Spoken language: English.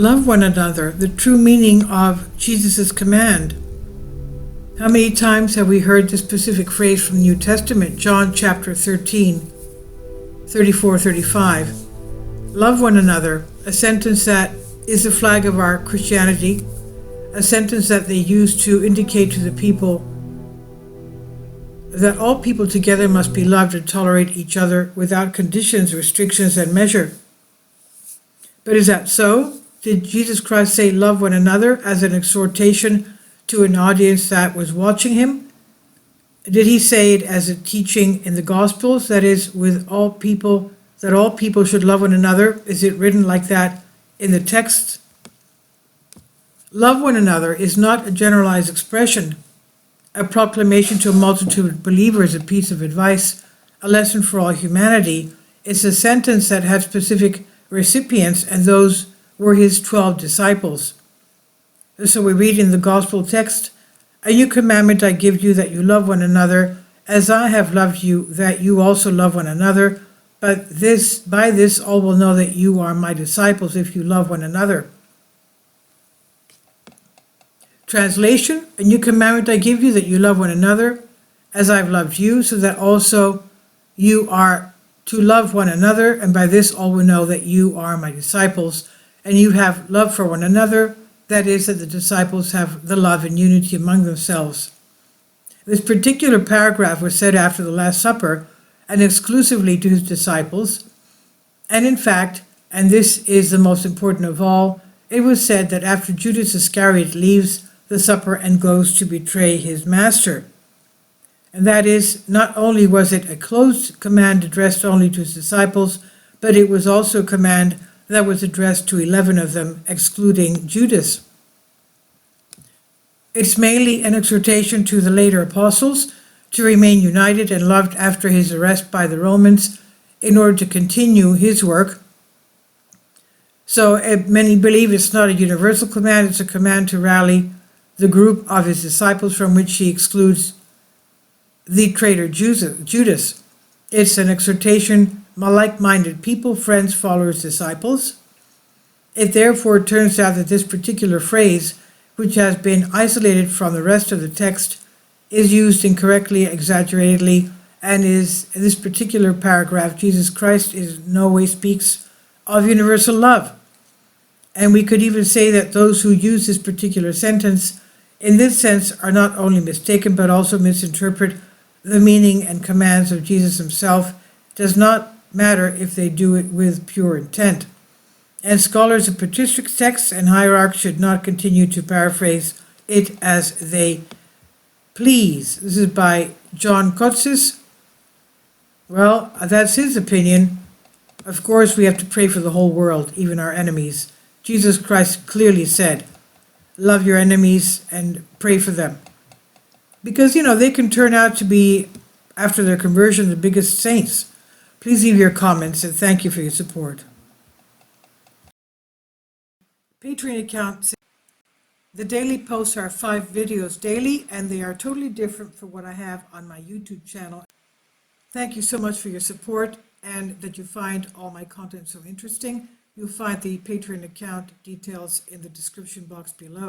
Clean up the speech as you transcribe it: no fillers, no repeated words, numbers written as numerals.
love one another, the true meaning of Jesus' command. How many times have we heard this specific phrase from the New Testament, John chapter 13, 34, 35. Love one another, a sentence that is the flag of our Christianity, a sentence that they use to indicate to the people that all people together must be loved and tolerate each other without conditions, restrictions, and measure. But is that so? Did Jesus Christ say love one another as an exhortation to an audience that was watching him? Did he say it as a teaching in the Gospels, that is, with all people, that all people should love one another? Is it written like that in the text? Love one another is not a generalized expression, a proclamation to a multitude of believers, a piece of advice, a lesson for all humanity. It's a sentence that had specific recipients, and those were his 12 disciples. So we read in the gospel text, "A new commandment I give you, that you love one another, as I have loved you, that you also love one another. But by this all will know that you are my disciples, if you love one another." Translation, "A new commandment I give you, that you love one another, as I've loved you, so that also you are to love one another, and by this all will know that you are my disciples, and you have love for one another." That is, that the disciples have the love and unity among themselves. This particular paragraph was said after the Last Supper, and exclusively to his disciples. And in fact, and this is the most important of all, it was said that after Judas Iscariot leaves the supper and goes to betray his master. And that is, not only was it a closed command addressed only to his disciples, but it was also a command that was addressed to 11 of them, excluding Judas. It's mainly an exhortation to the later apostles to remain united and loved after his arrest by the Romans in order to continue his work. So many believe it's not a universal command, it's a command to rally the group of his disciples, from which he excludes the traitor Judas. It's an exhortation, like-minded people, friends, followers, disciples. It therefore turns out that this particular phrase, which has been isolated from the rest of the text, is used incorrectly, exaggeratedly, and is, in this particular paragraph, Jesus Christ in no way speaks of universal love. And we could even say that those who use this particular sentence in this sense are not only mistaken, but also misinterpret the meaning and commands of Jesus himself. It does not matter if they do it with pure intent. And scholars of patristic texts and hierarchs should not continue to paraphrase it as they please. This is by John Kotsis. Well, that's his opinion. Of course, we have to pray for the whole world, even our enemies. Jesus Christ clearly said, love your enemies and pray for them. Because, they can turn out to be, after their conversion, the biggest saints. Please leave your comments, and thank you for your support. Patreon account. The daily posts are 5 videos daily, and they are totally different from what I have on my YouTube channel. Thank you so much for your support, and that you find all my content so interesting. You'll find the Patreon account details in the description box below.